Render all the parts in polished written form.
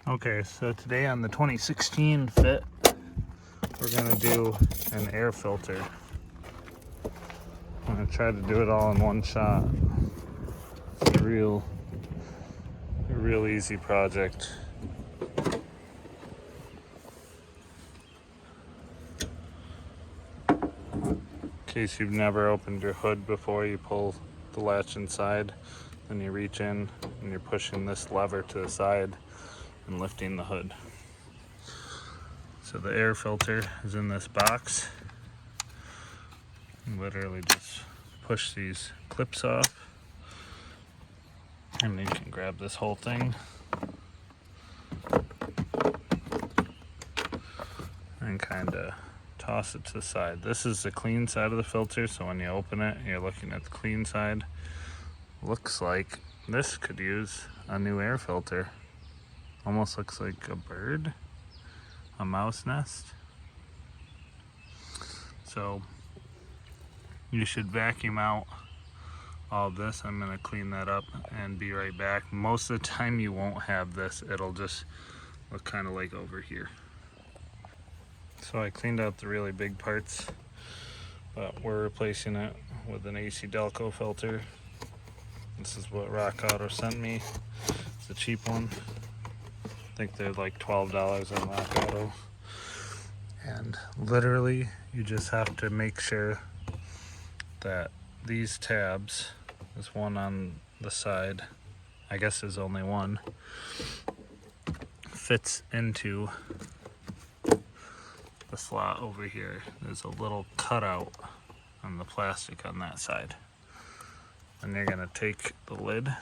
Okay, so today on the 2016 Fit, we're gonna do an air filter. I'm gonna try to do it all in one shot. It's a real easy project. In case you've never opened your hood before, you pull the latch inside, then you reach in and you're pushing this lever to the side and lifting the hood. So the air filter is in this box. You literally just push these clips off and you can grab this whole thing and kind of toss it to the side. This is the clean side of the filter, so when you open it, you're looking at the clean side. Looks like this could use a new air filter. Almost looks like a bird, a mouse nest. So you should vacuum out all of this. I'm gonna clean that up and be right back. Most of the time you won't have this, it'll just look kind of like over here. So I cleaned out the really big parts, but we're replacing it with an AC Delco filter. This is what Rock Auto sent me. It's a cheap one. I think they're like $12 on Rock Auto. And literally, you just have to make sure that these tabs, this one on the side, I guess there's only one, fits into the slot over here. There's a little cutout on the plastic on that side. And you're gonna take the lid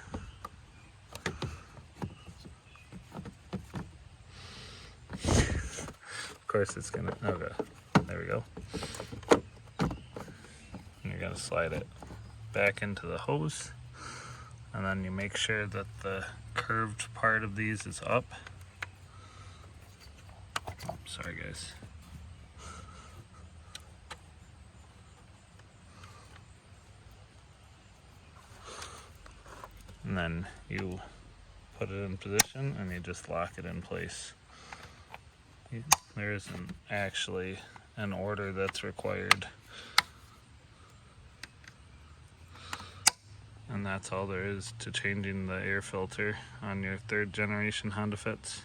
of course it's gonna, okay, there we go. And you're gonna slide it back into the hose, and then you make sure that the curved part of these is up. Oh, sorry guys. And then you put it in position and you just lock it in place. There isn't actually an order that's required. And that's all there is to changing the air filter on your 3rd generation Honda Fits.